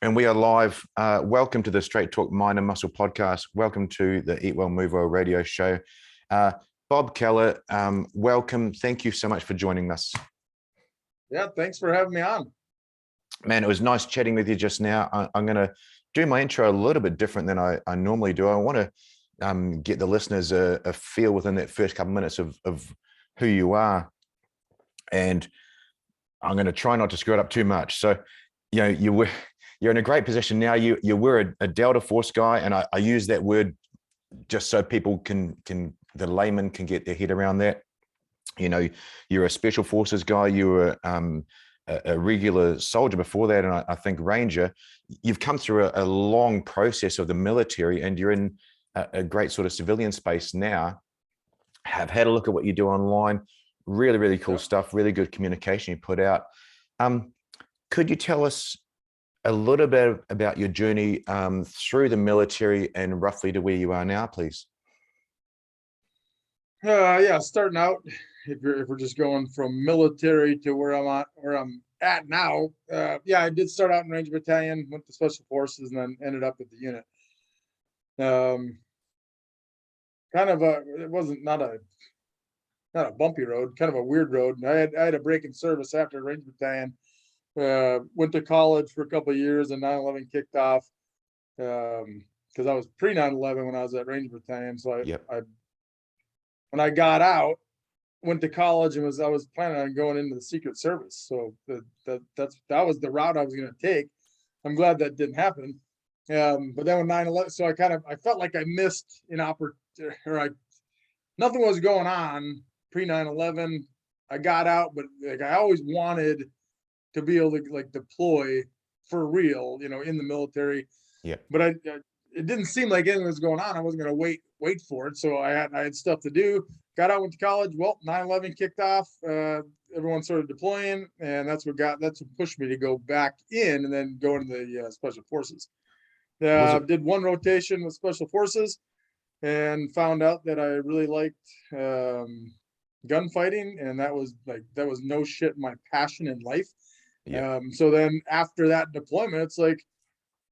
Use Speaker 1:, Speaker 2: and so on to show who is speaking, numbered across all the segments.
Speaker 1: And we are live. Welcome to the Straight Talk Mind and Muscle podcast. Welcome to the Eat Well, Move Well radio show. Bob Keller, welcome. Thank you so much for joining us.
Speaker 2: Yeah, thanks for having me on.
Speaker 1: Man, it was nice chatting with you just now. I'm going to do my intro a little bit different than I normally do. I want to get the listeners a feel within that first couple of minutes of who you are. And I'm going to try not to screw it up too much. So, you're in a great position now. You were a Delta Force guy, and I use that word just so people the layman can get their head around that. You know, you're a Special Forces guy. You were a regular soldier before that, and I think Ranger. You've come through a long process of the military, and you're in a great sort of civilian space now. Have had a look at what you do online. Really, really cool stuff. Really good communication you put out. Could you tell us a little bit about your journey through the military and roughly to where you are now, please?
Speaker 2: Starting out, if we're just going from military to where I'm at now. I did start out in Ranger Battalion, went to Special Forces, and then ended up at the unit. It wasn't not a bumpy road, kind of a weird road. And I had a break in service after Ranger Battalion. Went to college for a couple of years, and 9/11 kicked off because I was pre 9/11 when I was at Ranger Battalion. So I when I got out, went to college and I was planning on going into the Secret Service. So that was the route I was going to take. I'm glad that didn't happen. But then when 9/11, so I felt like I missed an opportunity. Nothing was going on pre 9/11. I got out, but I always wanted to be able to deploy for real, in the military.
Speaker 1: Yeah.
Speaker 2: But it didn't seem like anything was going on. I wasn't going to wait for it. So I had stuff to do. Got out, went to college. Well, 9/11 kicked off. Everyone started deploying, and that's what pushed me to go back in and then go into the Special Forces. Did one rotation with Special Forces and found out that I really liked gunfighting, and that was no shit my passion in life. Yeah. So then after that deployment, it's like,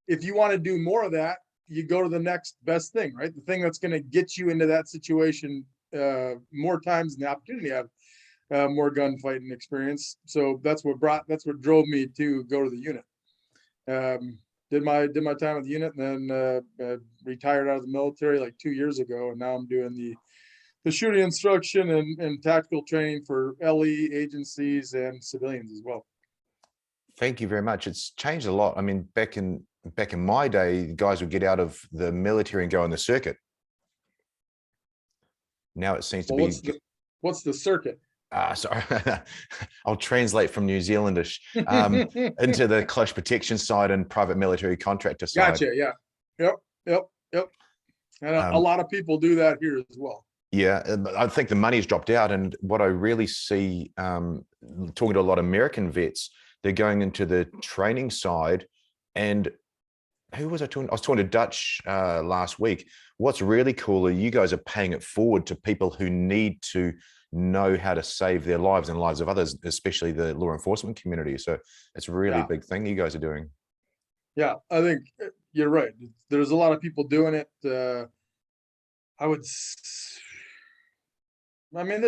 Speaker 2: if you want to do more of that, you go to the next best thing, right? The thing that's going to get you into that situation more times than the opportunity to have more gunfighting experience. So that's what drove me to go to the unit. Did my time at the unit, and then retired out of the military like 2 years ago, and now I'm doing the shooting instruction and tactical training for LE agencies and civilians as well.
Speaker 1: Thank you very much. It's changed a lot. I mean, back in my day, guys would get out of the military and go on the circuit. Now it seems to be.
Speaker 2: What's the circuit?
Speaker 1: Sorry, I'll translate from New Zealandish into the close protection side and private military contractor side.
Speaker 2: Gotcha. Yeah. Yep. And a lot of people do that here as well.
Speaker 1: Yeah, I think the money's dropped out, and what I really see, talking to a lot of American vets, they're going into the training side. And who was I talking? I was talking to Dutch last week. What's really cool are you guys are paying it forward to people who need to know how to save their lives and lives of others, especially the law enforcement community. So it's a really big thing you guys are doing.
Speaker 2: Yeah, I think you're right. There's a lot of people doing it. There's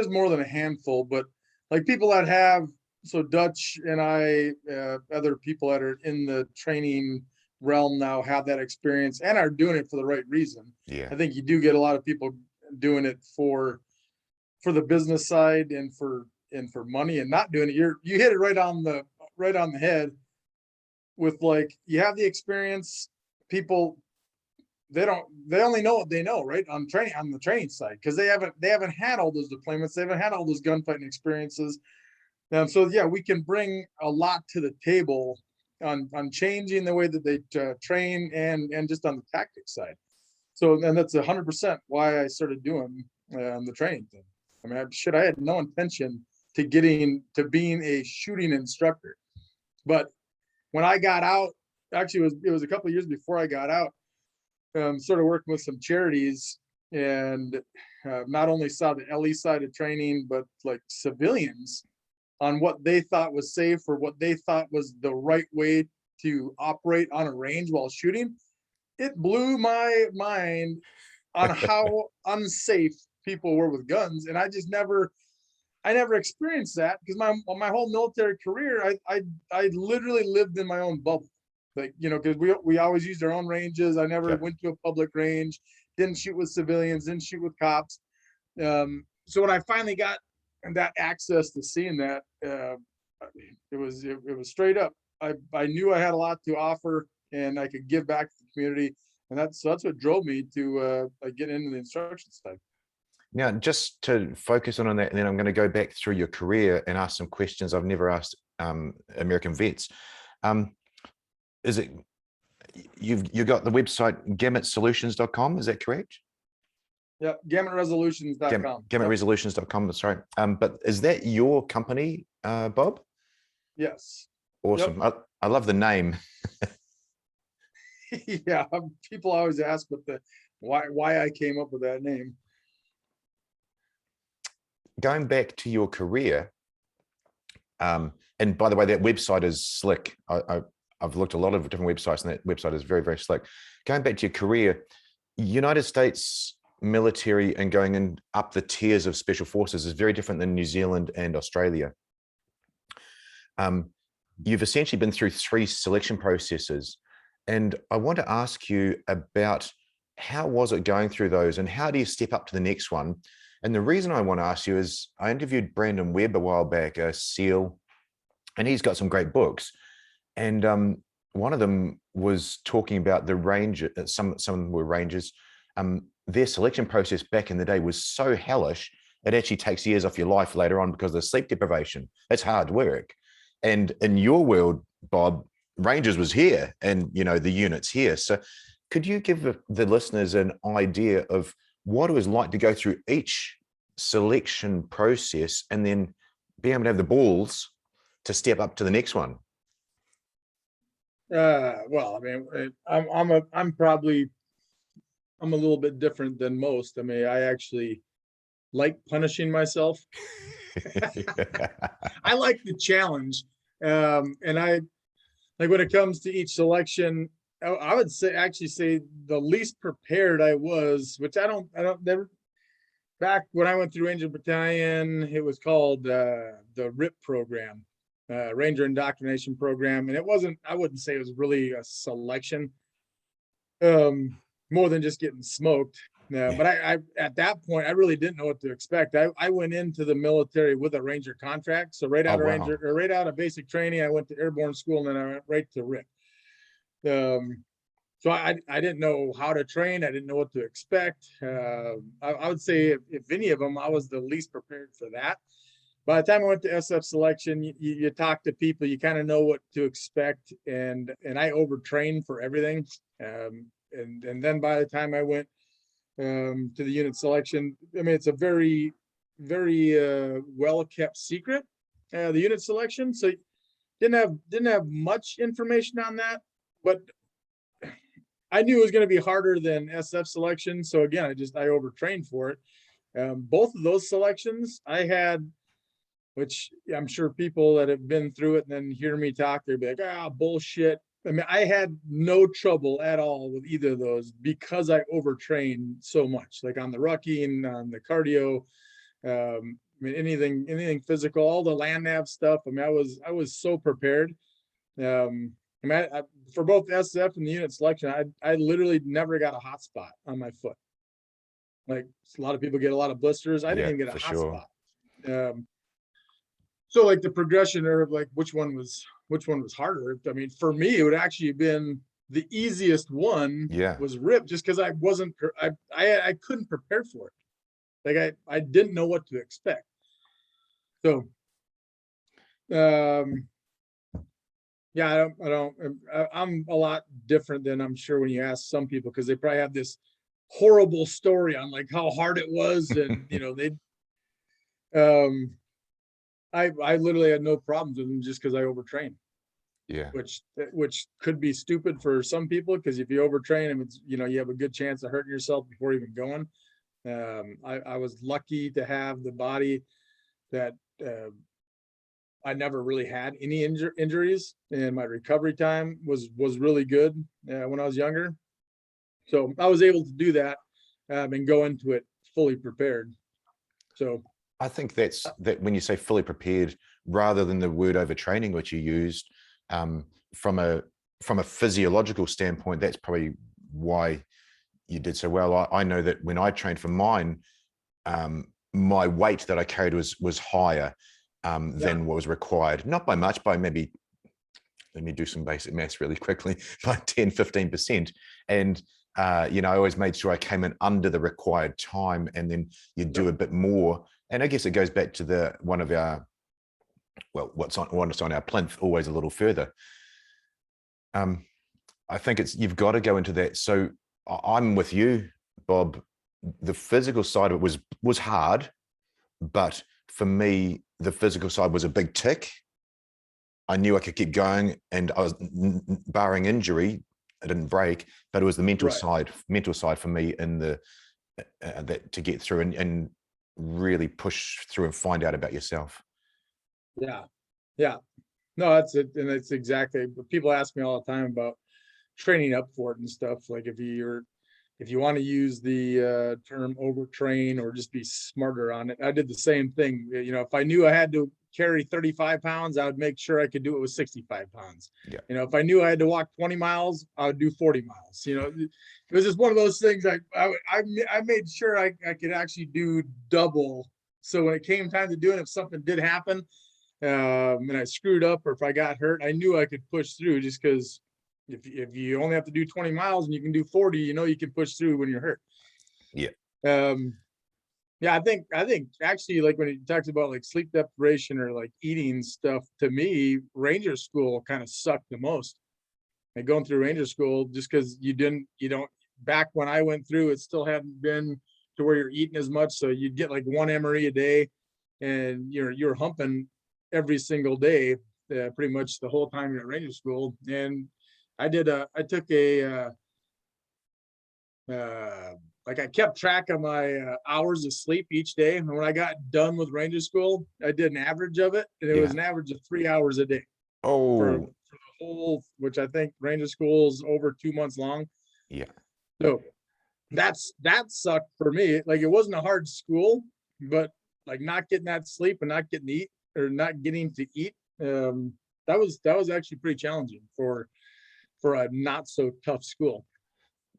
Speaker 2: more than a handful, but like people that have, so Dutch and I, other people that are in the training realm now have that experience and are doing it for the right reason.
Speaker 1: Yeah.
Speaker 2: I think you do get a lot of people doing it for the business side and for money, and not doing it. You hit it right on the head with, like, you have the experience. People, they only know what they know, right? On the training side, because they haven't had all those deployments, they haven't had all those gunfighting experiences. And so we can bring a lot to the table on changing the way that they train and just on the tactics side. So, and that's 100% why I started doing the training thing. I mean, I had no intention to being a shooting instructor, but when I got out, actually it was a couple of years before I got out, started working with some charities, and not only saw the LE side of training, but like civilians on what they thought was safe or what they thought was the right way to operate on a range while shooting, it blew my mind on how unsafe people were with guns. And I never experienced that because my whole military career, I literally lived in my own bubble. Like, because we always used our own ranges. I never
Speaker 1: Yep.
Speaker 2: went to a public range, didn't shoot with civilians, didn't shoot with cops. So when I finally got that access to seeing that, it was straight up. I knew I had a lot to offer and I could give back to the community, and that's what drove me to get into the instruction side.
Speaker 1: Now, just to focus on that, and then I'm going to go back through your career and ask some questions I've never asked American vets. Is it you got the website gamutsolutions.com? Is that correct?
Speaker 2: Yeah, gamutresolutions.com.
Speaker 1: Gamutresolutions.com. That's right. But is that your company, Bob?
Speaker 2: Yes.
Speaker 1: Awesome. Yep. I love the name.
Speaker 2: Yeah, people always ask why I came up with that name.
Speaker 1: Going back to your career, and by the way, that website is slick. I've looked at a lot of different websites, and that website is very, very slick. Going back to your career, United States military and going in up the tiers of special forces is very different than New Zealand and Australia. You've essentially been through 3 selection processes, and I want to ask you about how was it going through those, and how do you step up to the next one? And the reason I want to ask you is I interviewed Brandon Webb a while back, a SEAL, and he's got some great books. And one of them was talking about the range. Some of them were rangers. Their selection process back in the day was so hellish, it actually takes years off your life later on because of the sleep deprivation. It's hard work. And in your world, Bob, Rangers was here, and the unit's here. So could you give the listeners an idea of what it was like to go through each selection process and then be able to have the balls to step up to the next one?
Speaker 2: Well, I mean, I'm a little bit different than most. I mean, I actually like punishing myself. I like the challenge. And I like when it comes to each selection, I would say the least prepared I was, which I don't never. Back when I went through Ranger Battalion, it was called the RIP program, Ranger Indoctrination Program, and I wouldn't say it was really a selection, more than just getting smoked. But I at that point, I really didn't know what to expect. I went into the military with a Ranger contract, so right out of right out of basic training, I went to airborne school, and then I went right to RIP. So I didn't know how to train. I didn't know what to expect. I would say if any of them, I was the least prepared for that. By the time I went to SF selection, you talk to people, you kind of know what to expect, and I overtrained for everything. And then by the time I went to the unit selection, I mean, it's a very, very well kept secret, the unit selection. So didn't have much information on that, but I knew it was going to be harder than SF selection. So again, I overtrained for it. Both of those selections I had, which I'm sure people that have been through it and then hear me talk, they'd be like, bullshit. I mean, I had no trouble at all with either of those because I overtrained so much, like on the rucking, on the cardio, I mean, anything physical, all the land nav stuff. I mean, I was so prepared. I mean, for both SF and the unit selection, I literally never got a hot spot on my foot. Like a lot of people get a lot of blisters. I didn't even get a hot spot. So like the progression of like which one was harder. I mean, for me, it would actually have been the easiest one.
Speaker 1: Yeah.
Speaker 2: Was RIP, just because I wasn't I couldn't prepare for it. Like I didn't know what to expect. So yeah, I'm a lot different than I'm sure when you ask some people, because they probably have this horrible story on like how hard it was, and I literally had no problems with them just because I overtrained.
Speaker 1: Yeah.
Speaker 2: Which could be stupid for some people, because if you overtrain them, it's you have a good chance of hurting yourself before even going. I was lucky to have the body that I never really had any injuries, and my recovery time was really good when I was younger. So I was able to do that and go into it fully prepared. So
Speaker 1: I think that when you say fully prepared, rather than the word overtraining, which you used, um, from a physiological standpoint, that's probably why you did so well. I know that when I trained for mine, my weight that I carried was higher than what was required. Not by much, by maybe, let me do some basic maths really quickly, by 10, 15%. And I always made sure I came in under the required time, and then you do a bit more. And I guess it goes back to one of our, well, what's on our plinth, always a little further. I think you've got to go into that. So I'm with you, Bob. The physical side of it was hard, but for me, the physical side was a big tick. I knew I could keep going, and I was, barring injury, I didn't break, but it was the mental side for me in that to get through and really push through and find out about yourself.
Speaker 2: Yeah. No, that's it. And it's exactly, people ask me all the time about training up for it and stuff. Like if you want to use the term overtrain or just be smarter on it. I did the same thing. If I knew I had to carry 35 pounds, I would make sure I could do it with 65 pounds.
Speaker 1: Yeah.
Speaker 2: If I knew I had to walk 20 miles, I would do 40 miles. It was just one of those things. I made sure I could actually do double. So when it came time to do it, if something did happen and I screwed up, or if I got hurt, I knew I could push through, just because if you only have to do 20 miles and you can do 40, you can push through when you're hurt.
Speaker 1: Yeah.
Speaker 2: I think actually, like when he talks about like sleep deprivation or like eating stuff, to me, Ranger School kind of sucked the most. And going through Ranger School, just because you don't, back when I went through, it still hadn't been to where you're eating as much. So you'd get like 1 MRE a day, and you're humping every single day, pretty much the whole time you're at Ranger School. And I took I kept track of my hours of sleep each day. And when I got done with Ranger School, I did an average of it. And it was an average of 3 hours a day. For the whole, which I think Ranger School is over 2 months long.
Speaker 1: Yeah.
Speaker 2: So that sucked for me. Like, it wasn't a hard school, but like not getting that sleep and not getting to eat. That was actually pretty challenging for a not so tough school.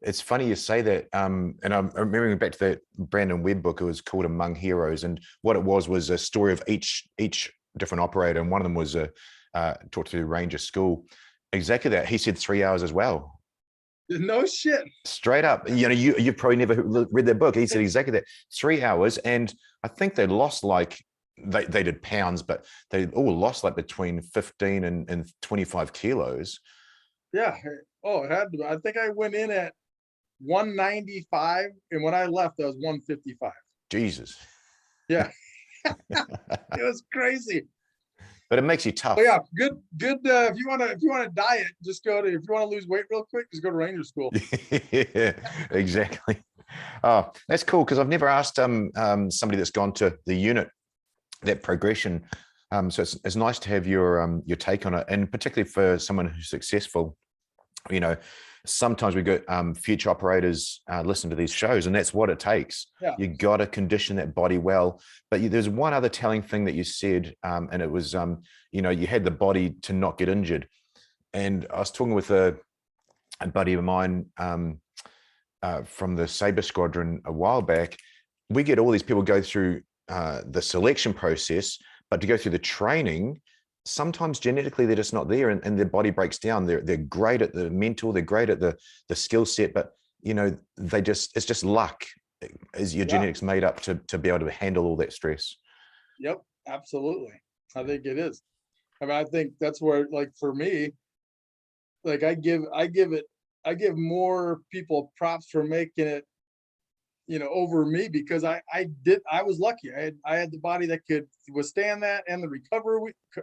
Speaker 1: It's funny you say that. And I'm remembering back to that Brandon Webb book. It was called Among Heroes. And what it was a story of each different operator. And one of them was taught to Ranger School. Exactly that. He said 3 hours as well.
Speaker 2: No shit.
Speaker 1: Straight up. You probably never read that book. He said exactly that. 3 hours. And I think they lost they did pounds, but they all lost like between 15 and 25 kilos.
Speaker 2: Yeah. Oh, it had to. I think I went in at 195, and when I left, I was 155.
Speaker 1: Jesus.
Speaker 2: Yeah. It was crazy.
Speaker 1: But it makes you tough.
Speaker 2: Oh, yeah, good. If you want to diet, just if you want to lose weight real quick, just go to Ranger School.
Speaker 1: Yeah, exactly. Oh, that's cool, because I've never asked somebody that's gone to the unit that progression. So it's nice to have your take on it, and particularly for someone who's successful. Sometimes we get future operators listen to these shows, and that's what it takes.
Speaker 2: Yeah.
Speaker 1: You got to condition that body well. But there's one other telling thing that you said, and it was, you had the body to not get injured. And I was talking with a buddy of mine from the Sabre Squadron a while back. We get all these people go through the selection process, but to go through the training, sometimes genetically they're just not there, and their body breaks down. They're great at the mental, they're great at the skill set, but it's just luck. Is your genetics made up to be able to handle all that stress?
Speaker 2: Yep, absolutely. I think it is. I mean, I think that's where, like, for me, like I give more people props for making it, over me, because I was lucky. I had the body that could withstand that, and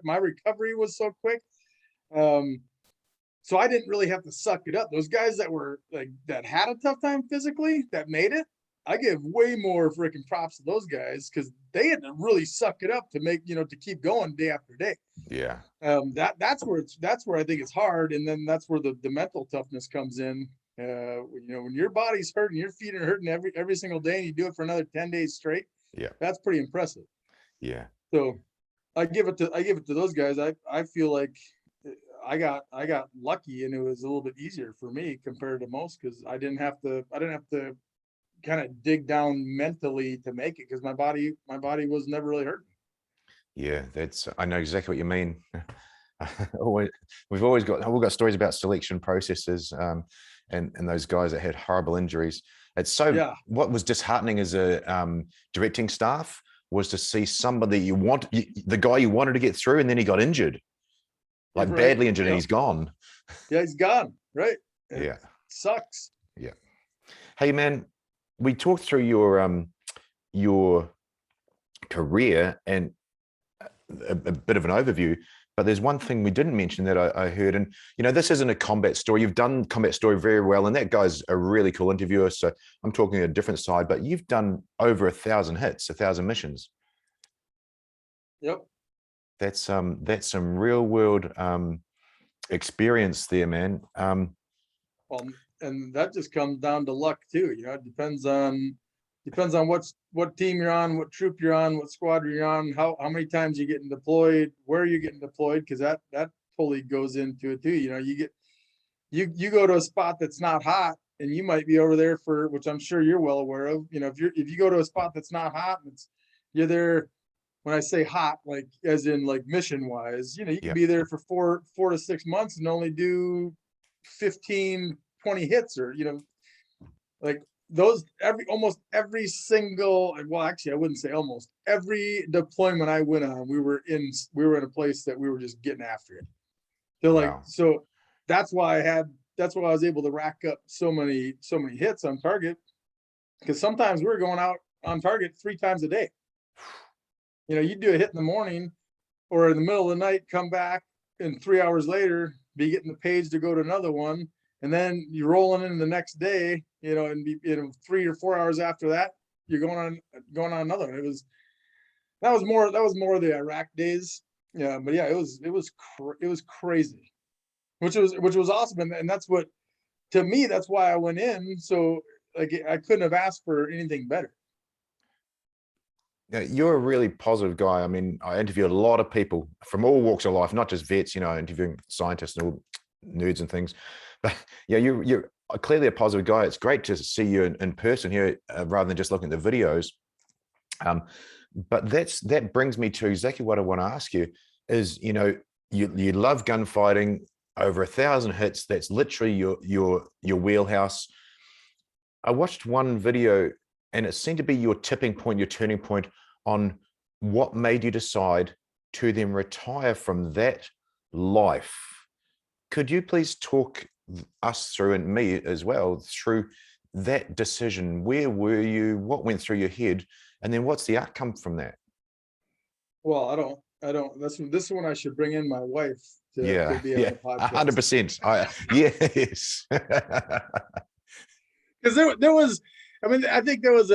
Speaker 2: my recovery was so quick. So I didn't really have to suck it up. Those guys that were that had a tough time physically, that made it, I give way more freaking props to those guys because they had to really suck it up to make, to keep going day after day.
Speaker 1: Yeah.
Speaker 2: That's where I think it's hard. And then that's where the mental toughness comes in. When your body's hurting, your feet are hurting every single day and you do it for another 10 days straight.
Speaker 1: Yeah.
Speaker 2: That's pretty impressive.
Speaker 1: Yeah.
Speaker 2: So I give it to those guys. I feel like I got lucky and it was a little bit easier for me compared to most because I didn't have to kind of dig down mentally to make it because my body was never really hurting.
Speaker 1: Yeah, I know exactly what you mean. We've always got stories about selection processes, and those guys that had horrible injuries. It's so
Speaker 2: Yeah.
Speaker 1: What was disheartening as a directing staff was to see somebody the guy you wanted to get through, and then he got injured, like
Speaker 2: Right.
Speaker 1: badly injured, and he's gone.
Speaker 2: Yeah, he's gone. Right.
Speaker 1: Yeah.
Speaker 2: Sucks.
Speaker 1: Yeah. Hey man, we talked through your career and a bit of an overview, but there's one thing we didn't mention that I heard, and this isn't a combat story. You've done combat story very well, and that guy's a really cool interviewer. So I'm talking a different side, but you've done over 1,000 hits, 1,000 missions.
Speaker 2: Yep.
Speaker 1: That's some real world experience there, man.
Speaker 2: Well, and that just comes down to luck too. It depends on what team you're on, what troop you're on, what squadron you're on, how many times you're getting deployed, where you're getting deployed, because that totally goes into it too. You go to a spot that's not hot, and you might be over there for, which I'm sure you're well aware of. If you go to a spot that's not hot, and you're there. When I say hot, like as in like mission wise, you can be there for 4 to 6 months and only do 15, 20 hits, or like those almost every single, well, actually I wouldn't say almost every deployment I went on, we were in a place that we were just getting after it. So
Speaker 1: Wow.
Speaker 2: so that's why I was able to rack up so many hits on target, because sometimes we were going out on target 3 times a day. You do a hit in the morning or in the middle of the night, come back, and 3 hours later be getting the page to go to another one. And then you're rolling in the next day, and 3 or 4 hours after that, you're going on another one. That was more the Iraq days. Yeah, but yeah, it was crazy, which was awesome. And that's what, to me, that's why I went in. So like I couldn't have asked for anything better.
Speaker 1: Yeah, you're a really positive guy. I mean, I interview a lot of people from all walks of life, not just vets, interviewing scientists and all nerds and things. But yeah, you're clearly a positive guy. It's great to see you in person here, rather than just looking at the videos. But that brings me to exactly what I want to ask you is, you love gunfighting, over 1,000 hits. That's literally your wheelhouse. I watched one video and it seemed to be your tipping point, your turning point on what made you decide to then retire from that life. Could you please talk us through, and me as well, through that decision? Where were you? What went through your head? And then what's the outcome from that?
Speaker 2: Well, I don't, this is when I should bring in my wife to be on the podcast.
Speaker 1: 100%. Yes.
Speaker 2: Because there was, I mean, I think there was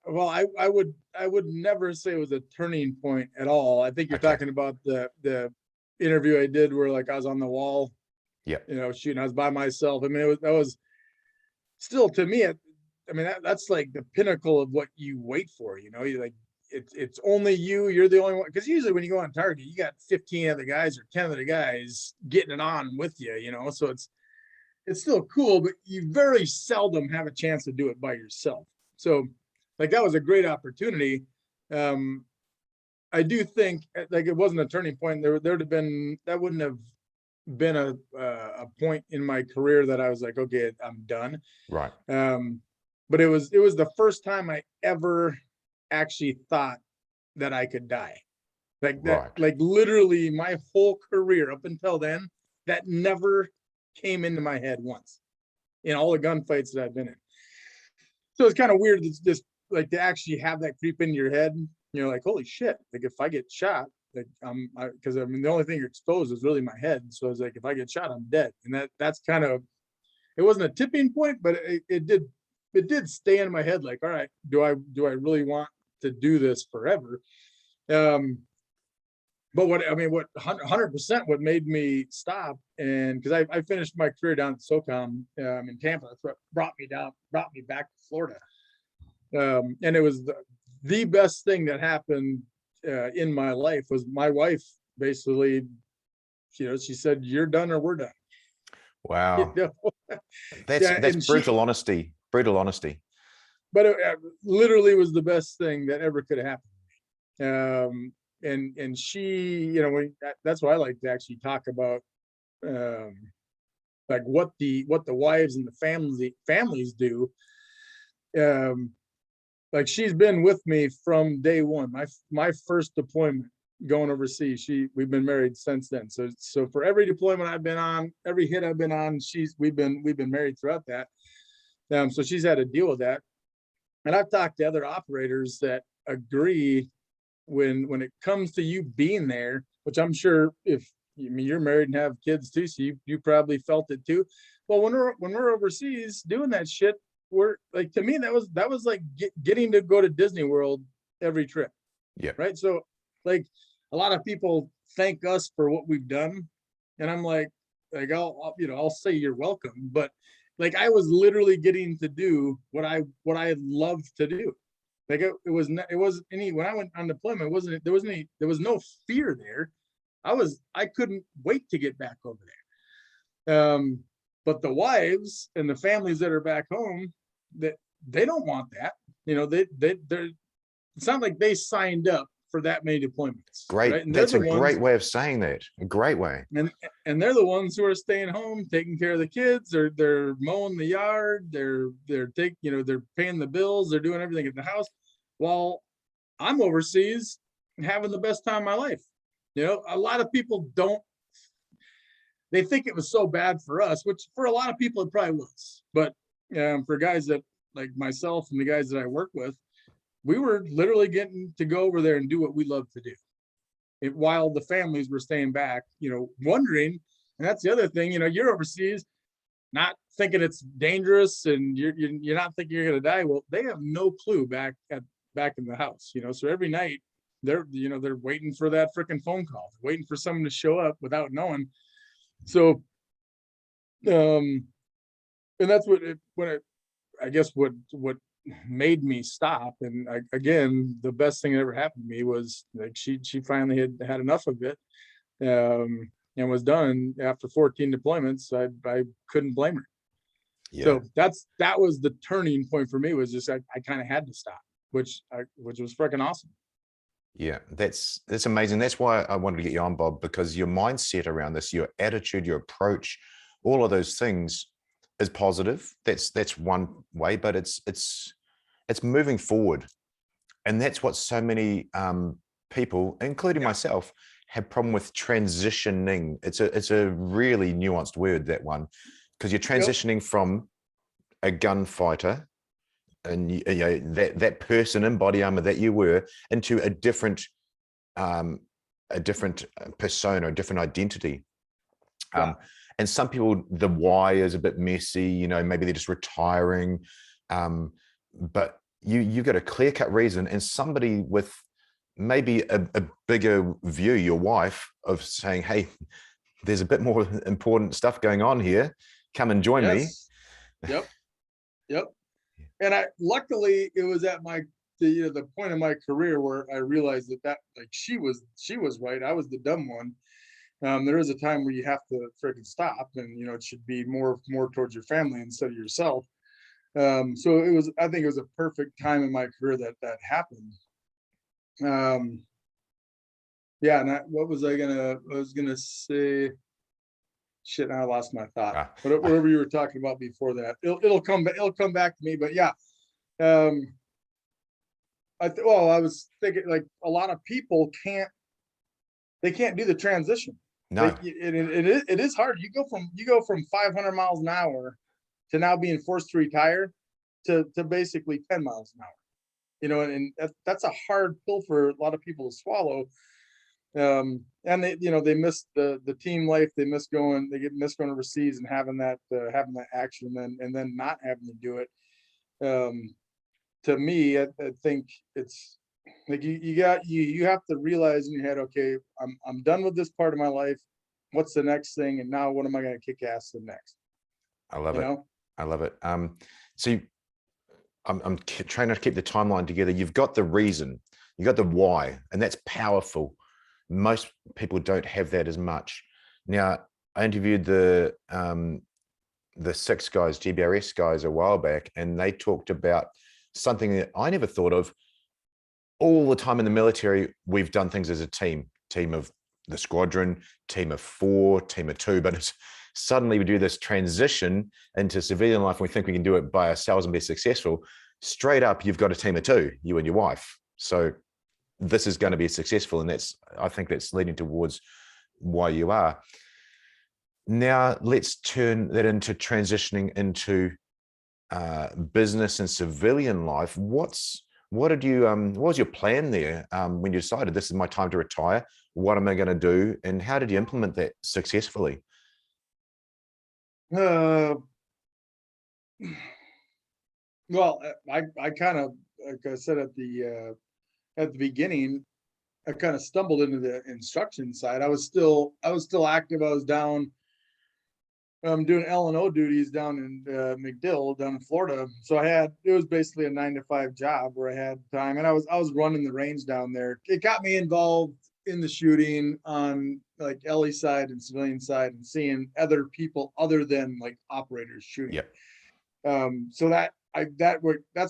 Speaker 2: I would never say it was a turning point at all. I think you're talking about the interview I did where like I was on the wall, shooting. I was by myself. I mean, that was still, to me, that's like the pinnacle of what you wait for. You like it's only you're the only one, because usually when you go on target, you got 15 other guys or 10 other guys getting it on with you. So it's still cool, but you very seldom have a chance to do it by yourself. So like that was a great opportunity. I do think like it wasn't a turning point. There'd have been, that wouldn't have been a point in my career that I was like, okay, I'm done.
Speaker 1: Right.
Speaker 2: But it was the first time I ever actually thought that I could die. Like that, right. Like literally my whole career up until then, that never came into my head once in all the gunfights that I've been in. So it's kind of weird. It's just like to actually have that creep into your head. You're like, holy shit! Like if I get shot, like because the only thing you're exposed is really my head. So it's like if I get shot, I'm dead. And that's kind of, it wasn't a tipping point, but it did it did stay in my head, like, all right, do I really want to do this forever? But what 100% what made me stop, and because I finished my career down at SOCOM in Tampa. That's what brought me back to Florida. And it was the best thing that happened in my life was my wife basically, she said, "You're done or we're done."
Speaker 1: Wow.
Speaker 2: You know?
Speaker 1: That's brutal honesty. Brutal honesty.
Speaker 2: But it literally was the best thing that ever could have happened. And she, that's why I like to actually talk about like what the wives and the families do. Like she's been with me from day one. My first deployment going overseas, we've been married since then. So for every deployment I've been on, every hit I've been on, we've been married throughout that. So she's had to deal with that. And I've talked to other operators that agree when it comes to you being there, which I'm sure you're married and have kids too, so you probably felt it too. Well, when we're overseas doing that shit, we're like, to me, that was like getting to go to Disney World every trip.
Speaker 1: Yeah.
Speaker 2: Right. So like a lot of people thank us for what we've done. And I'm like I'll say you're welcome. But like, I was literally getting to do what I loved to do. Like it wasn't any, when I went on deployment, there was no fear there. I couldn't wait to get back over there. But the wives and the families that are back home, that they don't want that. They're, it's not like they signed up for that many deployments.
Speaker 1: Great.
Speaker 2: Right?
Speaker 1: That's a great way of saying that. A great way.
Speaker 2: And they're the ones who are staying home, taking care of the kids, or they're mowing the yard, they're they're paying the bills, they're doing everything at the house, while I'm overseas having the best time of my life. A lot of people they think it was so bad for us, which for a lot of people it probably was. But for guys that like myself and the guys that I work with, we were literally getting to go over there and do what we love to do, while the families were staying back, wondering. And that's the other thing, you're overseas, not thinking it's dangerous, and you're not thinking you're going to die. Well, they have no clue back in the house, so every night they're waiting for that freaking phone call, waiting for someone to show up without knowing. So and that's I guess what made me stop. And again, the best thing that ever happened to me was like she finally had enough of it, and was done after 14 deployments. I couldn't blame her. Yeah. So that was the turning point for me, was just I kind of had to stop, which was freaking awesome.
Speaker 1: Yeah, that's amazing. That's why I wanted to get you on, Bob, because your mindset around this, your attitude, your approach, all of those things is positive. That's one way, but it's moving forward. And that's what so many people, including myself, have problem with transitioning. It's a really nuanced word, that one, because you're transitioning from a gunfighter and that person in body armor that you were, into a different persona, a different identity. And some people, the why is a bit messy, maybe they're just retiring, but you've got a clear-cut reason, and somebody with maybe a bigger view, your wife, of saying, hey, there's a bit more important stuff going on here, come and join me.
Speaker 2: Yep. And luckily it was at the point in my career where I realized that like she was right, I was the dumb one. There is a time where you have to freaking stop, and it should be more towards your family instead of yourself. So I think it was a perfect time in my career that happened. Yeah, and what was I was gonna say? Shit, now I lost my thought. But whatever you were talking about before that, it'll come back to me. But yeah, I was thinking, like, a lot of people can't do the transition.
Speaker 1: No,
Speaker 2: it is hard. You go from 500 miles an hour to now being forced to retire to basically 10 miles an hour. And that's a hard pill for a lot of people to swallow. And they miss the team life. They miss going overseas and having that action, and then not having to do it. To me, I think it's like you have to realize in your head, okay, I'm done with this part of my life. What's the next thing? And now what am I going to kick ass the next?
Speaker 1: I love
Speaker 2: You
Speaker 1: it.
Speaker 2: know?
Speaker 1: I love it. So I'm trying to keep the timeline together. You've got the reason, you got the why, and that's powerful. Most people don't have that as much. Now, I interviewed the six guys, GBRS guys, a while back, and they talked about something that I never thought of. All the time in the military, we've done things as a team of the squadron, team of 4, team of 2, but it's, suddenly we do this transition into civilian life and we think we can do it by ourselves and be successful. Straight up, you've got a team of 2, you and your wife. So this is going to be successful, and I think that's leading towards why you are. Now let's turn that into transitioning into business and civilian life. What was your plan there when you decided this is my time to retire? What am I going to do, and how did you implement that successfully?
Speaker 2: Uh, well, I kind of, like I said at the beginning, I kind of stumbled into the instruction side. I was still active. I was down doing L&O duties down in McDill, down in Florida. So it was basically a 9 to 5 job where I had time, and I was running the range down there. It got me involved in the shooting on like LE side and civilian side, and seeing other people other than like operators shooting.
Speaker 1: Yep.
Speaker 2: So that's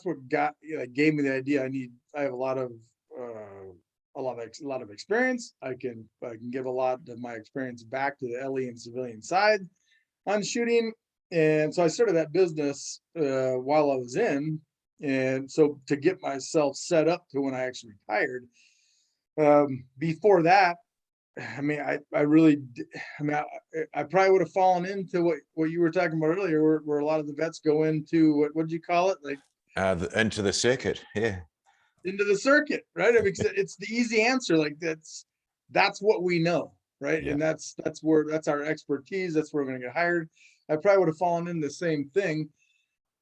Speaker 2: what gave me the idea. I have a lot of experience. I can give a lot of my experience back to the LE and civilian side on shooting. And so I started that business while I was in. And so to get myself set up to when I actually retired, before that, I mean, I really, I mean, I probably would have fallen into what you were talking about earlier, where a lot of the vets go into what did you call it? Like
Speaker 1: Into the circuit. Yeah.
Speaker 2: into the circuit, right? I mean, it's the easy answer. Like that's what we know, right?
Speaker 1: Yeah.
Speaker 2: And that's our expertise. That's where we're going to get hired. I probably would have fallen into the same thing.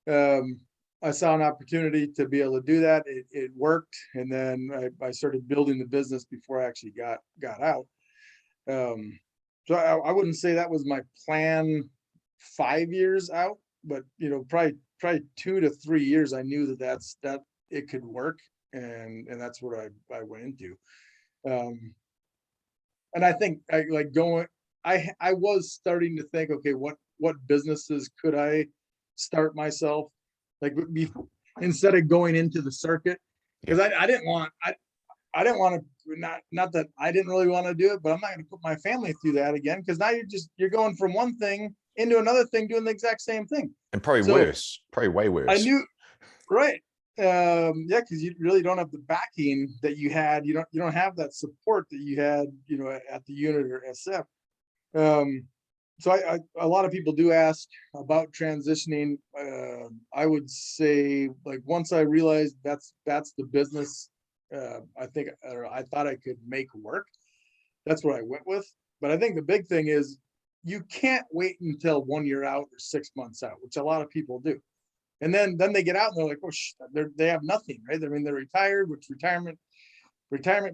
Speaker 2: I saw an opportunity to be able to do that. It worked, and then I started building the business before I actually got out. So I wouldn't say that was my plan 5 years out, but probably 2 to 3 years. I knew that it could work, and that's what I went into. Um, and I think I was starting to think, okay, what businesses could I start myself, like before, instead of going into the circuit, because I didn't want I didn't want to, not that I didn't really want to do it, but I'm not going to put my family through that again, because now you're going from one thing into another thing doing the exact same thing.
Speaker 1: And probably
Speaker 2: So
Speaker 1: worse, probably way worse.
Speaker 2: I knew, right. Yeah, because you really don't have the backing that you had. You don't have that support that you had, at the unit or SF. So a lot of people do ask about transitioning. I would say, like, once I realized that's the business, I thought I could make work. That's what I went with. But I think the big thing is you can't wait until 1 year out or 6 months out, which a lot of people do. And then they get out and they're like, oh, they have nothing, right? I mean, they're retired, which retirement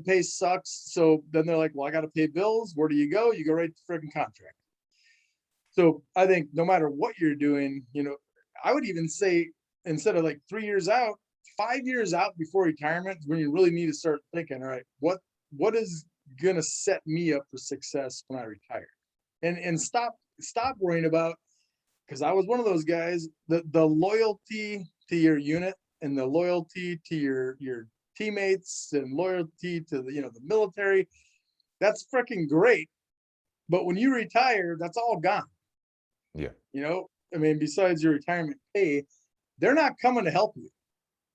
Speaker 2: pay sucks. So then they're like, well, I got to pay bills. Where do you go? You go right to freaking contract. So I think no matter what you're doing, I would even say, instead of like 3 years out, 5 years out before retirement is when you really need to start thinking, all right, what is gonna set me up for success when I retire? And stop worrying about, because I was one of those guys, the loyalty to your unit and the loyalty to your teammates and loyalty to the military, that's freaking great. But when you retire, that's all gone.
Speaker 1: Yeah.
Speaker 2: I mean, besides your retirement pay, they're not coming to help you,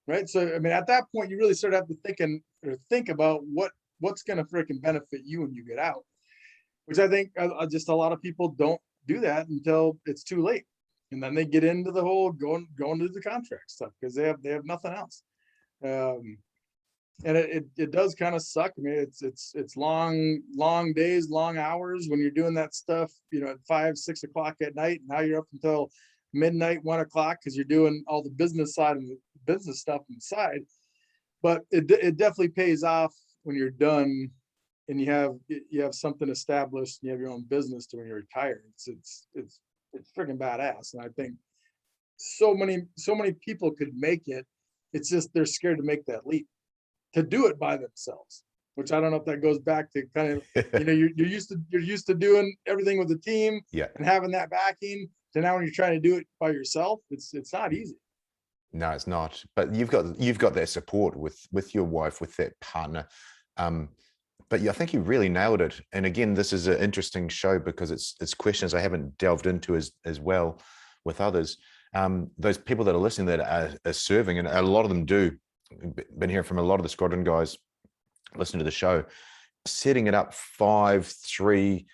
Speaker 2: right? So I mean, at that point, you really start to have to think about what's going to freaking benefit you when you get out, which I think just a lot of people don't do that until it's too late, and then they get into the whole going to the contract stuff because they have nothing else. And it does kind of suck. I mean, it's long days, long hours when you're doing that stuff, at 5, 6 o'clock at night. Now you're up until midnight, 1 o'clock, because you're doing all the business side and the business stuff inside. But it definitely pays off when you're done and you have something established, and you have your own business to when you're retired. It's freaking badass. And I think so many people could make it. It's just they're scared to make that leap, to do it by themselves, which I don't know if that goes back to kind of, you're used to doing everything with a team,
Speaker 1: Yeah.
Speaker 2: and having that backing, to now when you're trying to do it by yourself, it's not easy.
Speaker 1: No, it's not. But you've got that support with your wife, with that partner. But yeah, I think you really nailed it. And again, this is an interesting show because it's questions I haven't delved into as well with others. Those people that are listening that are serving, and a lot of them do. Been hearing from a lot of the squadron guys listening to the show, setting it up 5-3.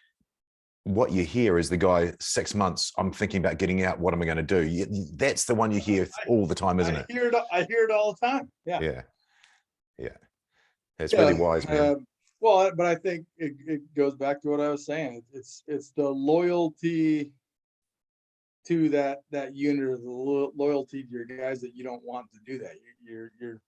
Speaker 1: What you hear is the guy 6 months, I'm thinking about getting out. What am I going to do? That's the one you hear all the time, isn't it?
Speaker 2: I hear it all the time. Yeah.
Speaker 1: Yeah. It's really wise, man.
Speaker 2: Well, but I think it goes back to what I was saying. It's the loyalty to that unit, or the loyalty to your guys, that you don't want to do that. You're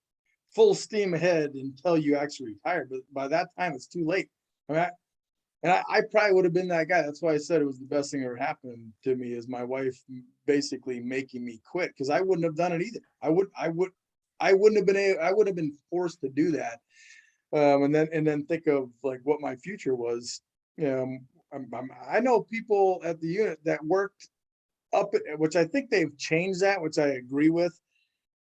Speaker 2: full steam ahead until you actually retire. But by that time, it's too late. I probably would have been that guy. That's why I said it was the best thing that ever happened to me, is my wife basically making me quit, because I wouldn't have done it either. I wouldn't have been forced to do that. And then think of like what my future was. I know people at the unit that worked up, which I think they've changed that, which I agree with.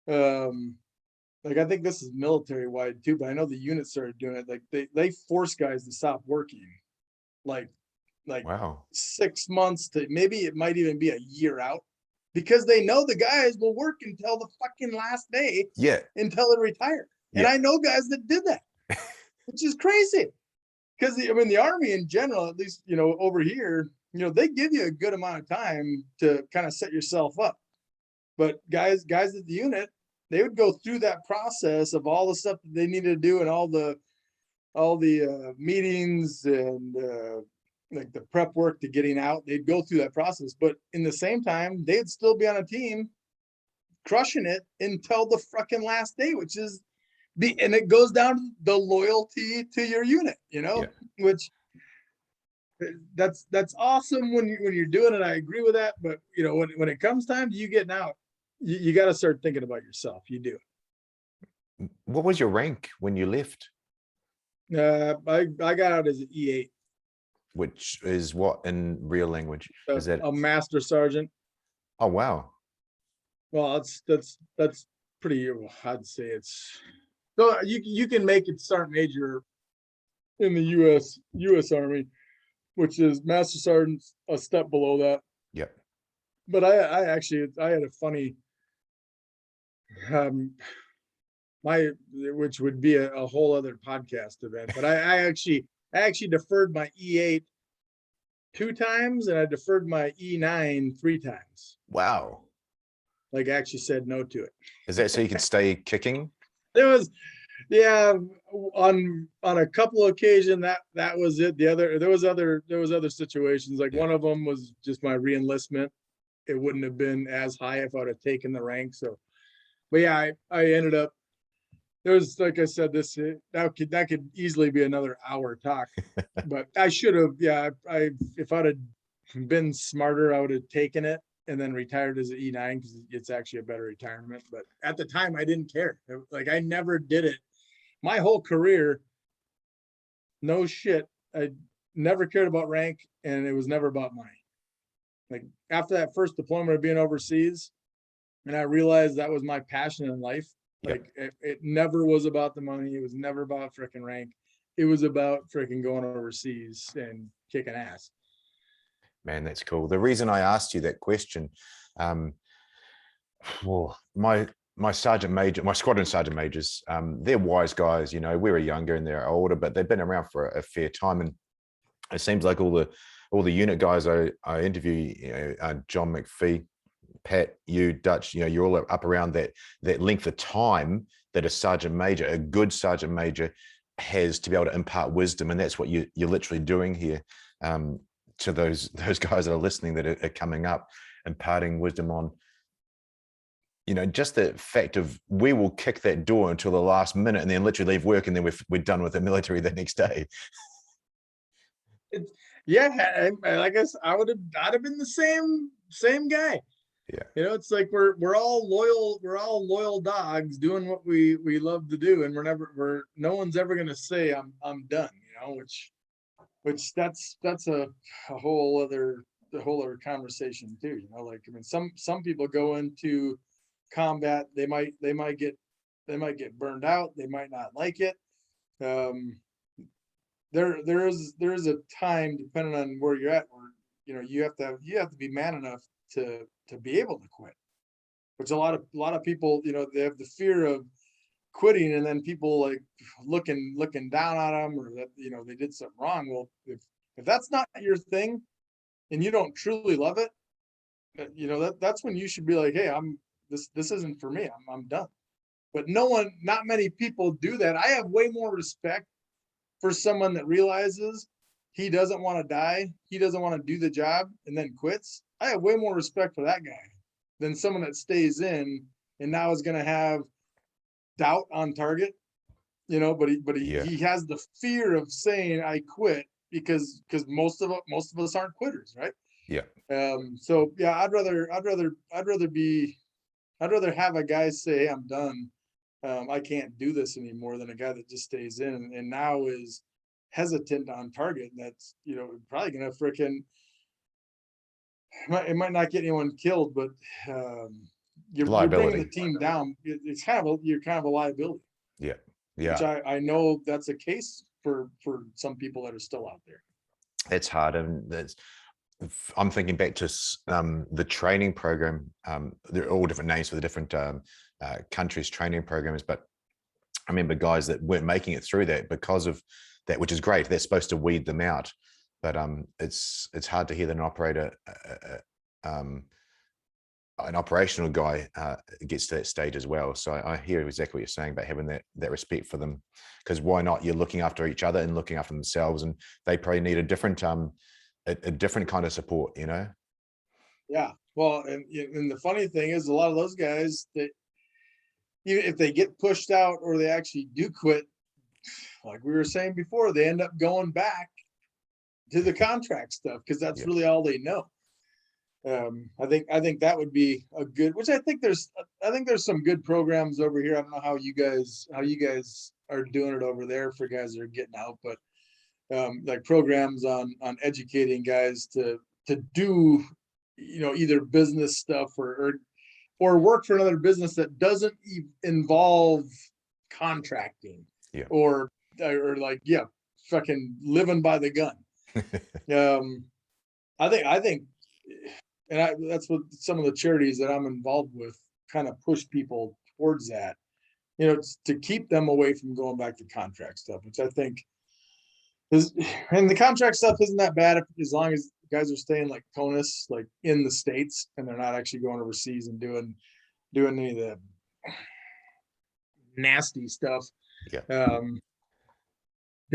Speaker 2: Like, I think this is military wide too, but I know the unit started doing it. Like they force guys to stop working, like
Speaker 1: Wow.
Speaker 2: 6 months to maybe it might even be a year out, because they know the guys will work until the fucking last day.
Speaker 1: Yeah.
Speaker 2: Until they retire. And
Speaker 1: Yeah.
Speaker 2: I know guys that did that, which is crazy. Because the Army in general, at least, over here, they give you a good amount of time to kind of set yourself up. But guys at the unit, they would go through that process of all the stuff that they needed to do, and all the meetings and like the prep work to getting out. They'd go through that process, but in the same time, they'd still be on a team crushing it until the fucking last day, which is and it goes down to the loyalty to your unit, which that's awesome when you're doing it. I agree with that. But when it comes time to you getting out, you got to start thinking about yourself. You do.
Speaker 1: What was your rank when you left?
Speaker 2: I got out as an E8.
Speaker 1: Which is what in real language? Is that
Speaker 2: a master sergeant?
Speaker 1: Oh, wow.
Speaker 2: Well, that's pretty, I'd say it's, so you can make it sergeant major in the U.S. Army, which is master sergeant, a step below that.
Speaker 1: Yep.
Speaker 2: But I had a funny, which would be a whole other podcast event. But I actually deferred my E8 2 times, and I deferred my E9 3 times.
Speaker 1: Wow.
Speaker 2: Like, actually said no to it.
Speaker 1: Is that so you could stay kicking?
Speaker 2: There was, on a couple of occasions that was it. There was other situations. Like, one of them was just my re-enlistment. It wouldn't have been as high if I would have taken the rank. So, but yeah, I ended up, there was, like I said, that could easily be another hour talk. But I should have, if I'd have been smarter, I would have taken it and then retired as an E9, because it's actually a better retirement. But at the time, I didn't care. Like, I never did it. My whole career, no shit, I never cared about rank, and it was never about money. Like, after that first deployment of being overseas, and I realized that was my passion in life. Like, it never was about the money. It was never about freaking rank. It was about freaking going overseas and kicking ass.
Speaker 1: Man, that's cool. The reason I asked you that question, my sergeant major, my squadron sergeant majors, they're wise guys. We were younger and they're older, but they've been around for a fair time. And it seems like all the unit guys I interview, John McPhee, Pat, you, Dutch, you're all up around that length of time that a good sergeant major has to be able to impart wisdom. And that's what you're literally doing here. to those guys that are listening that are coming up, imparting wisdom on, just the fact of we will kick that door until the last minute and then literally leave work, and then we're done with the military the next day.
Speaker 2: Yeah, I guess I'd have been the same guy.
Speaker 1: Yeah.
Speaker 2: It's like we're all loyal dogs doing what we love to do, and no one's ever gonna say I'm done, which that's a whole other conversation too. Like, I mean, some people go into combat, they might get burned out, they might not like it. There is a time, depending on where you're at, where you have to be man enough to be able to quit, which a lot of people, they have the fear of quitting, and then people like looking down on them, or that they did something wrong. Well, if that's not your thing and you don't truly love it, that's when you should be like, hey, this isn't for me, I'm done. But not many people do that. I have way more respect for someone that realizes he doesn't want to die, he doesn't want to do the job, and then quits. I have way more respect for that guy than someone that stays in and now is going to have doubt on target, but he has the fear of saying I quit, because most of us aren't quitters, right?
Speaker 1: Yeah.
Speaker 2: So yeah, I'd rather have a guy say, hey, I'm done, I can't do this anymore, than a guy that just stays in and now is hesitant on target. And that's, probably gonna freaking, it might not get anyone killed, but you're bringing the team down. You're kind of a liability.
Speaker 1: Yeah.
Speaker 2: Which I know that's a case for some people that are still out there.
Speaker 1: It's hard, and I'm thinking back to the training program. There are all different names for the different countries' training programs, but I remember guys that weren't making it through that because of that, which is great. They're supposed to weed them out, but it's hard to hear that an operator, an operational guy, gets to that stage as well. So I hear exactly what you're saying about having that respect for them, because why not? You're looking after each other and looking after themselves, and they probably need a different kind of support,
Speaker 2: Yeah, well, and the funny thing is, a lot of those guys, that even if they get pushed out or they actually do quit, like we were saying before, they end up going back to the contract stuff, because that's really all they know. I think that would be a good, which I think there's some good programs over here. I don't know how you guys are doing it over there for guys that are getting out, but like programs on educating guys to do, either business stuff or work for another business that doesn't involve contracting, or like, fucking living by the gun. I think, and that's what some of the charities that I'm involved with kind of push people towards that, to keep them away from going back to contract stuff, which I think is, and the contract stuff isn't that bad as long as guys are staying like CONUS, like in the States, and they're not actually going overseas and doing any of the nasty stuff. Because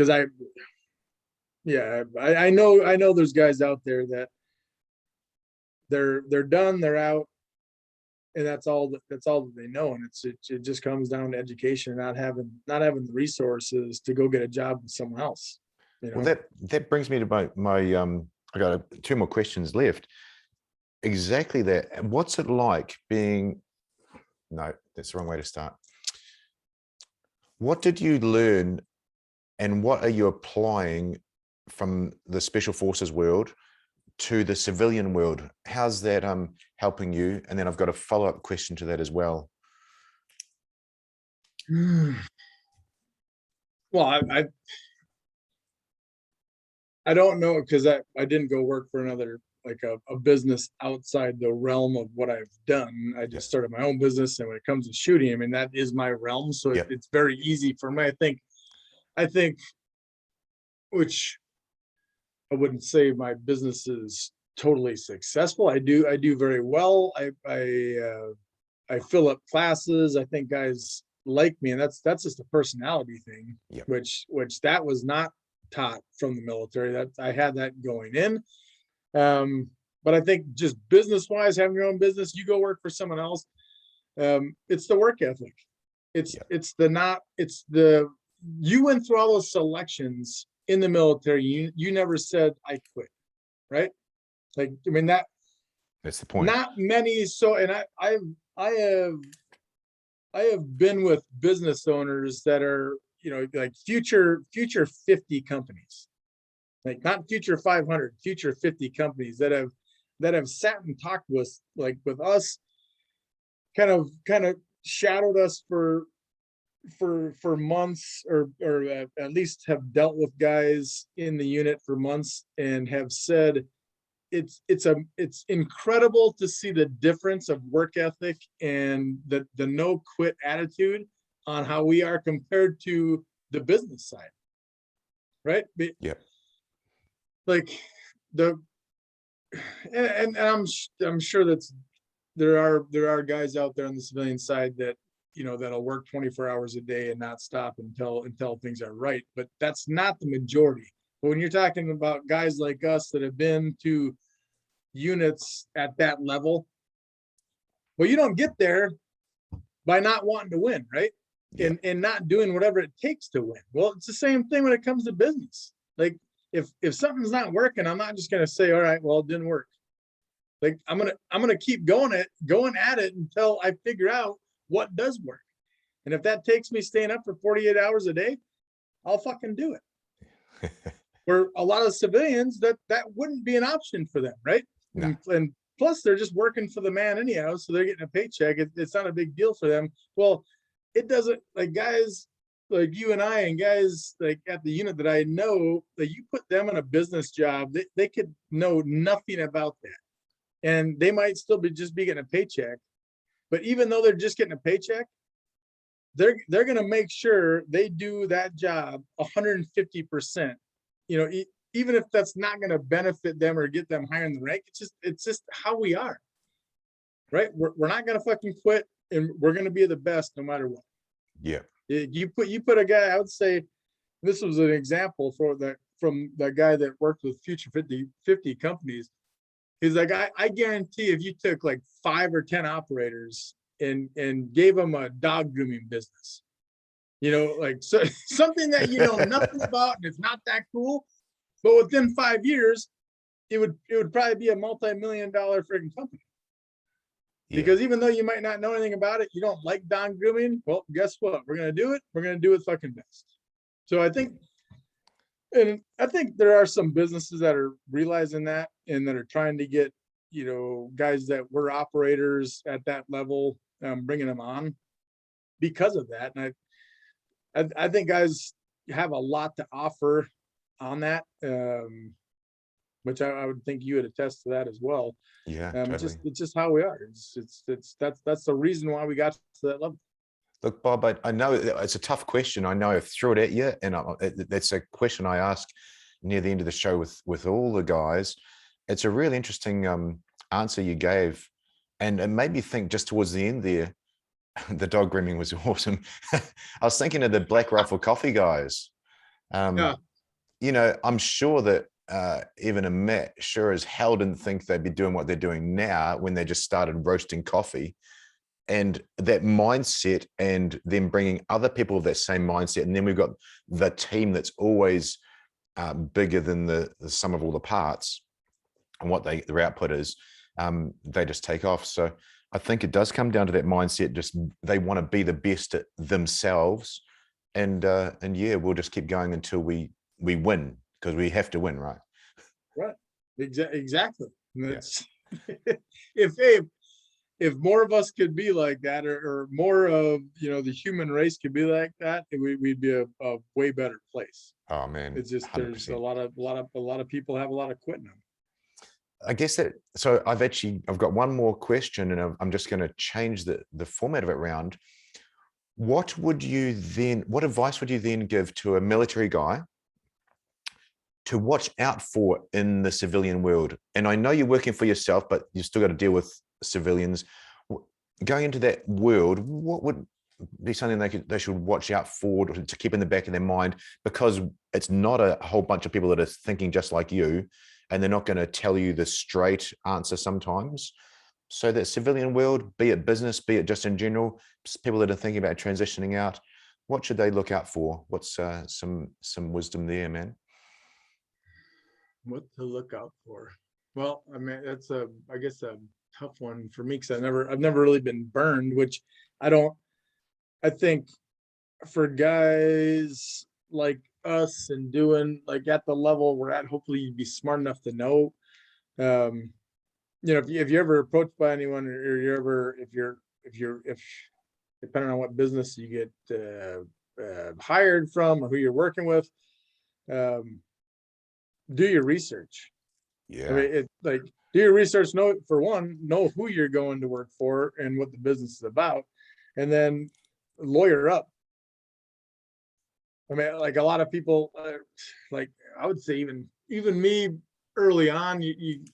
Speaker 2: I know there's guys out there that they're done, they're out, and that's all that they know. And it just comes down to education, not having the resources to go get a job with someone else.
Speaker 1: Well, that brings me to my I got 2 more questions left. Exactly that. What's it like being? No, that's the wrong way to start. What did you learn, and what are you applying from the Special Forces world to the civilian world? How's that helping you? And then I've got a follow-up question to that as well.
Speaker 2: Well, I don't know, because I didn't go work for another, like a business outside the realm of what I've done. I just started my own business, and when it comes to shooting, I mean, that is my realm. So it's very easy for me. I think, which I wouldn't say my business is totally successful. I do very well. I fill up classes. I think guys like me, and that's just a personality thing, which that was not taught from the military. That I had that going in. But I think just business wise, having your own business, you go work for someone else. It's the work ethic. It's the you went through all those selections in the military. You never said I quit, right? Like, I mean,
Speaker 1: that's the point.
Speaker 2: not many. So, and I have been with business owners that are, like future 50 companies, like not future 500, future 50 companies that have sat and talked with us, kind of shadowed us for months, or at least have dealt with guys in the unit for months, and have said it's incredible to see the difference of work ethic and the no quit attitude on how we are compared to the business side, right?
Speaker 1: Yeah.
Speaker 2: Like and I'm sure there are guys out there on the civilian side that, that'll work 24 hours a day and not stop until things are right, but that's not the majority. But when you're talking about guys like us that have been to units at that level, well, you don't get there by not wanting to win, right?
Speaker 1: Yeah.
Speaker 2: And not doing whatever it takes to win. Well, it's the same thing when it comes to business. Like, if something's not working, I'm not just going to say, all right, well, it didn't work. Like, I'm gonna keep going at it until I figure out what does work. And if that takes me staying up for 48 hours a day, I'll fucking do it. Where a lot of civilians, that wouldn't be an option for them, right?
Speaker 1: No.
Speaker 2: And plus, they're just working for the man anyhow, so they're getting a paycheck. It's not a big deal for them. Well, it doesn't, like guys like you and I, and guys like at the unit that I know, that you put them in a business job, they could know nothing about that, and they might still be getting a paycheck. But even though they're just getting a paycheck, they're going to make sure they do that job 150%. Even if that's not going to benefit them or get them higher in the rank, it's just how we are, right? We're not going to fucking quit, and we're going to be the best no matter what.
Speaker 1: Yeah.
Speaker 2: You put a guy, I would say, this was an example from that guy that worked with future 50 companies. He's like, I guarantee if you took like 5 or 10 operators and gave them a dog grooming business, like so, something that nothing about, and it's not that cool, but within 5 years, it would probably be a multi-million-dollar freaking company. Yeah. Because even though you might not know anything about it, you don't like dog grooming. Well, guess what? We're gonna do it. We're gonna do it fucking best. So I think there are some businesses that are realizing that, and that are trying to get, guys that were operators at that level, bringing them on because of that. And I think guys have a lot to offer on that, which I would think you would attest to that as well.
Speaker 1: Yeah, totally.
Speaker 2: It's just how we are. That's the reason why we got to that level.
Speaker 1: Look, Bob, I know it's a tough question. I know I threw it at you, and that's a question I ask near the end of the show with all the guys. It's a really interesting answer you gave, and it made me think just towards the end there. The dog grooming was awesome. I was thinking of the Black Rifle Coffee guys.
Speaker 2: Yeah.
Speaker 1: I'm sure that even a Matt sure as hell didn't think they'd be doing what they're doing now when they just started roasting coffee. And that mindset, and then bringing other people with that same mindset, and then we've got the team that's always bigger than the sum of all the parts, and what their output is, they just take off. So I think it does come down to that mindset. Just they want to be the best at themselves, and yeah, we'll just keep going until we win, because we have to win, right?
Speaker 2: Right. Exactly. That's,
Speaker 1: yeah.
Speaker 2: If more of us could be like that, or more of the human race could be like that, we'd be a way better place.
Speaker 1: Oh man,
Speaker 2: it's just 100%. There's a lot of people have a lot of quitting them.
Speaker 1: I guess that. So I've got one more question, and I'm just going to change the format of it around. What advice would you then give to a military guy to watch out for in the civilian world? And I know you're working for yourself, but you've still got to deal with civilians. Going into that world, what would be something they should watch out for, to keep in the back of their mind? Because it's not a whole bunch of people that are thinking just like you. and they're not going to tell you the straight answer sometimes. So that civilian world, be it business, be it just in general, people that are thinking about transitioning out, what should they look out for? What's some wisdom there, man?
Speaker 2: What to look out for? Well, I mean, that's I guess a tough one for me, because I've never really been burned, which I think for guys like us and doing like at the level we're at, hopefully you'd be smart enough to know, if you're ever approached by anyone, or you're ever, if depending on what business you get hired from or who you're working with, do your research.
Speaker 1: Yeah.
Speaker 2: I mean, do your research, know who you're going to work for and what the business is about, and then lawyer up. I mean, like a lot of people, like I would say even me early on, you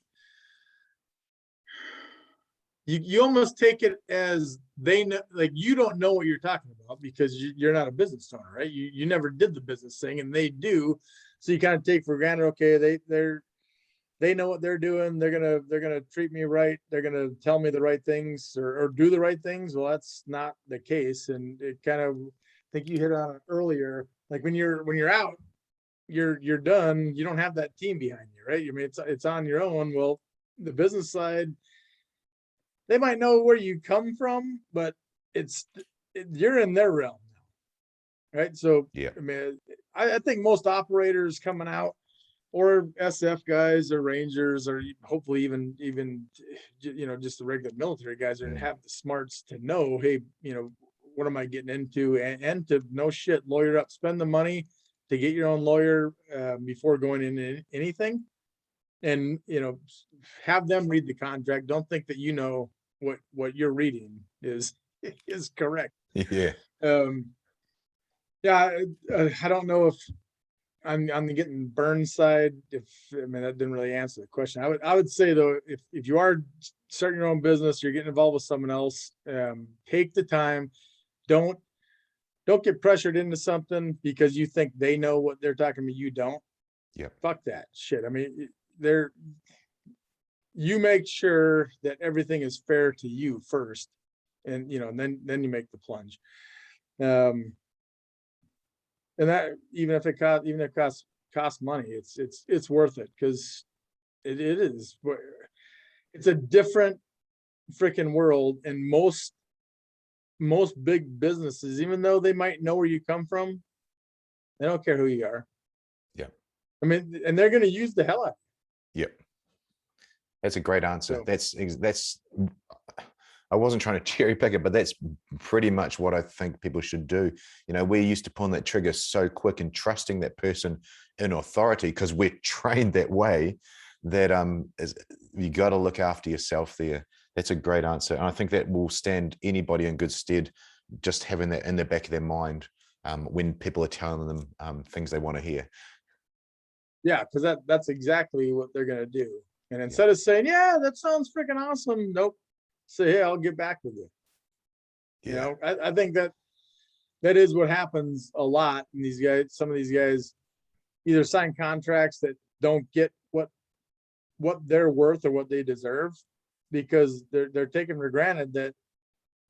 Speaker 2: almost take it as they know, like you don't know what you're talking about because you're not a business owner, right? You never did the business thing, and they do, so you kind of take for granted, okay, they know what they're doing. They're gonna treat me right. They're gonna tell me the right things, or do the right things. Well, that's not the case, and it kind of, I think you hit on it earlier. Like when you're out, you're done. You don't have that team behind you, right? I mean, it's on your own. Well, the business side, they might know where you come from, but you're in their realm now, right? So
Speaker 1: Yeah.
Speaker 2: I mean, I think most operators coming out, or SF guys or Rangers, or hopefully even just the regular military guys, are have the smarts to know, hey, what am I getting into, and to no shit, lawyer up, spend the money to get your own lawyer before going into anything, and have them read the contract. Don't think that what you're reading is correct.
Speaker 1: Yeah.
Speaker 2: Yeah, I don't know if on the getting burned side, I mean, that didn't really answer the question. I would say though, if you are starting your own business, you're getting involved with someone else, take the time. Don't get pressured into something because you think they know what they're talking about. You don't.
Speaker 1: Yeah.
Speaker 2: Fuck that shit. I mean, you make sure that everything is fair to you first, and then you make the plunge. And that, even if it costs money, it's worth it, because it is. It's a different freaking world, and most big businesses, even though they might know where you come from, they don't care who you are.
Speaker 1: Yeah.
Speaker 2: I mean, and they're going to use the hell out of
Speaker 1: you. Yep. That's a great answer.
Speaker 2: So,
Speaker 1: that's I wasn't trying to cherry pick it, but that's pretty much what I think people should do. We're used to pulling that trigger so quick and trusting that person in authority because we're trained that way, that you got to look after yourself there. That's a great answer. And I think that will stand anybody in good stead, just having that in the back of their mind when people are telling them things they want to hear.
Speaker 2: Yeah, because that's exactly what they're going to do. And instead of saying, yeah, that sounds freaking awesome, nope, say, hey, I'll get back with you.
Speaker 1: Yeah.
Speaker 2: I think that is what happens a lot. And some of these guys either sign contracts that don't get what they're worth or what they deserve, because they're taking for granted that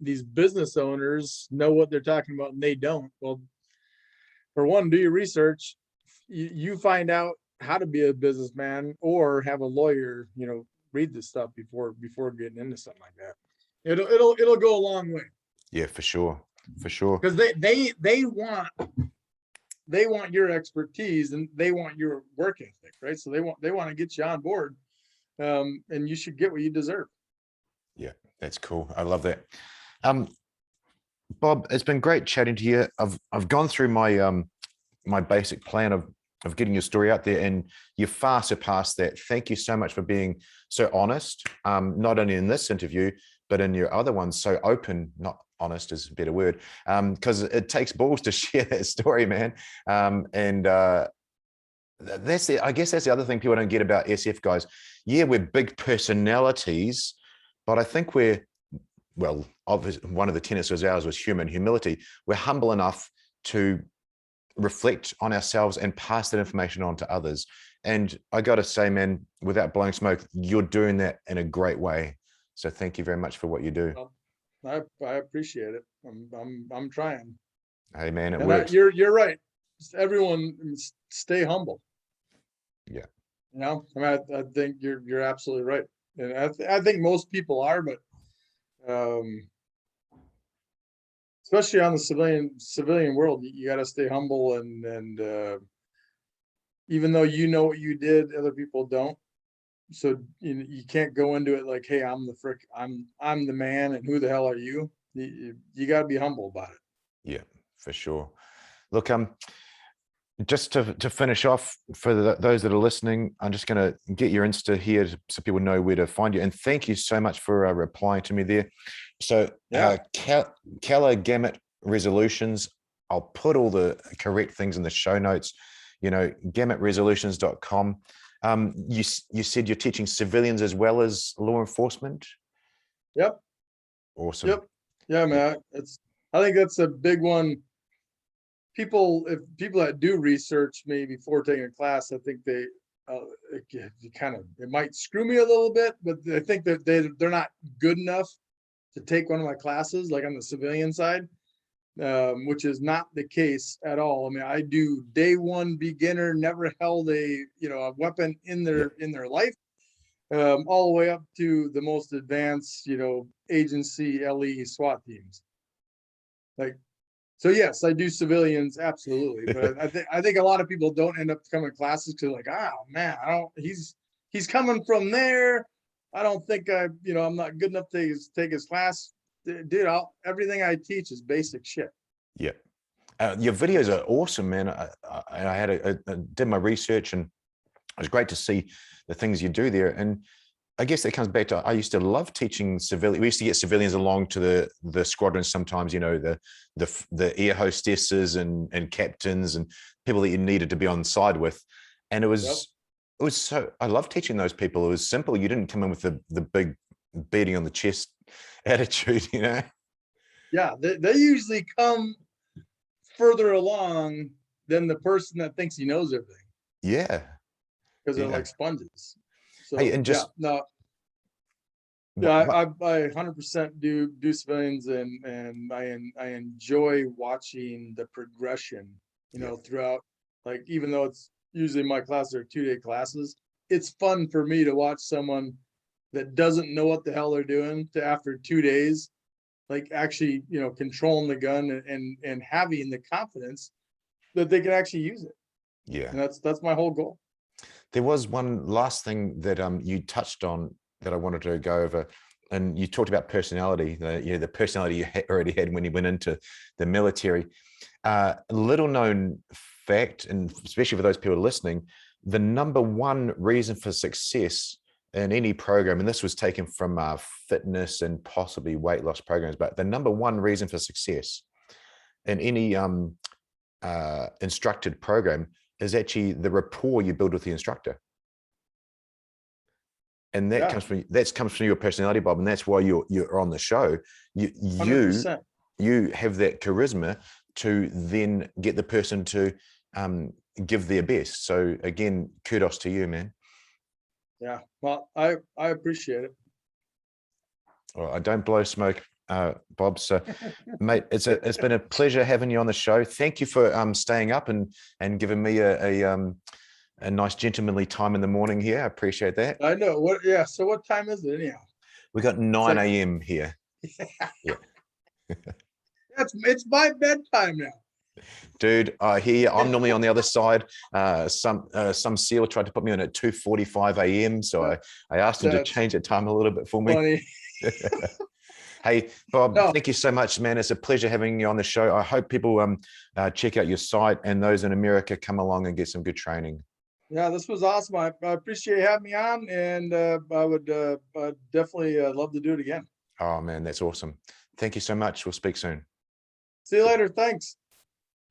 Speaker 2: these business owners know what they're talking about, and they don't. Well, for one, do your research. You find out how to be a businessman, or have a lawyer, read this stuff before getting into something like that. It'll go a long way.
Speaker 1: Yeah, for sure.
Speaker 2: Because they want your expertise, and they want your work ethic, right? So they want to get you on board, and you should get what you deserve.
Speaker 1: Yeah, that's cool. I love that. Bob, it's been great chatting to you. I've gone through my my basic plan of getting your story out there, and you far surpassed that. Thank you so much for being so honest, not only in this interview, but in your other ones, so open. Not honest is a better word, because it takes balls to share that story, man. And I guess that's the other thing people don't get about SF guys. Yeah, we're big personalities, but I think obviously one of the tenets of ours was humility. We're humble enough to reflect on ourselves and pass that information on to others. And I got to say, man, without blowing smoke, you're doing that in a great way. So thank you very much for what you do.
Speaker 2: Well, I appreciate it. I'm trying.
Speaker 1: Hey, man, it
Speaker 2: And
Speaker 1: works.
Speaker 2: you're right. Just everyone stay humble.
Speaker 1: Yeah.
Speaker 2: You know, I mean, I think you're absolutely right. And I think most people are, but especially on the civilian world, you got to stay humble and even though you know what you did, other people don't. So you can't go into it like, hey, I'm the man, and who the hell are you? You got to be humble about it.
Speaker 1: Yeah, for sure. Look, just to finish off, for those that are listening, I'm just going to get your Insta here so people know where to find you. And thank you so much for replying to me there. So
Speaker 2: Yeah.
Speaker 1: Keller Gamut Resolutions. I'll put all the correct things in the show notes. GamutResolutions.com. You said you're teaching civilians as well as law enforcement.
Speaker 2: Yep.
Speaker 1: Awesome.
Speaker 2: Yep. Yeah, man. I think that's a big one. If people that do research me before taking a class, I think it might screw me a little bit, but I think that they're not good enough to take one of my classes, like on the civilian side, which is not the case at all. I mean, I do day one beginner, never held a weapon in their life, all the way up to the most advanced, agency LE SWAT teams. So yes, I do civilians, absolutely. But I think a lot of people don't end up coming to classes because like, oh man, he's coming from there. I don't think I'm not good enough to take his class. Dude, everything I teach is basic shit.
Speaker 1: Yeah. Your videos are awesome, man. I did my research, and it was great to see the things you do there. And I guess that comes back to, I used to love teaching civilians. We used to get civilians along to the squadron sometimes, the air hostesses and captains and people that you needed to be on side with. And it was so, I love teaching those people. It was simple. You didn't come in with the big beating on the chest attitude,
Speaker 2: Yeah, they usually come further along than the person that thinks he knows everything.
Speaker 1: Yeah.
Speaker 2: Because they're like sponges. So
Speaker 1: hey, and just
Speaker 2: I 100% do civilians, and I enjoy watching the progression, throughout. Like, even though it's usually my classes are 2-day classes, it's fun for me to watch someone that doesn't know what the hell they're doing to, after 2 days, like actually, controlling the gun and having the confidence that they can actually use it.
Speaker 1: Yeah.
Speaker 2: And that's my whole goal.
Speaker 1: There was one last thing that you touched on that I wanted to go over, and you talked about personality. The personality you already had when you went into the military. Little known fact, and especially for those people listening, the number one reason for success in any program, and this was taken from fitness and possibly weight loss programs, but the number one reason for success in any instructed program is actually the rapport you build with the instructor. And that comes from your personality, Bob, and that's why you're on the show. You
Speaker 2: 100%.
Speaker 1: You have that charisma to then get the person to give their best. So again, kudos to you, man.
Speaker 2: Yeah, well, I appreciate it.
Speaker 1: Well, I don't blow smoke, Bob. So, mate, it's been a pleasure having you on the show. Thank you for staying up and giving me a nice gentlemanly time in the morning here. I appreciate that.
Speaker 2: I know what. Yeah. So what time is it anyhow?
Speaker 1: We got 9 a.m. here. Yeah.
Speaker 2: It's my bedtime now.
Speaker 1: Dude, I hear you. I'm normally on the other side. Some SEAL tried to put me on at 2:45 a.m. So I asked him to change the time a little bit for me.
Speaker 2: Funny.
Speaker 1: Hey, Bob, thank you so much, man. It's a pleasure having you on the show. I hope people check out your site, and those in America come along and get some good training.
Speaker 2: Yeah, this was awesome. I appreciate having me on, and I would definitely love to do it again.
Speaker 1: Oh, man, that's awesome. Thank you so much. We'll speak soon.
Speaker 2: See you later. Thanks.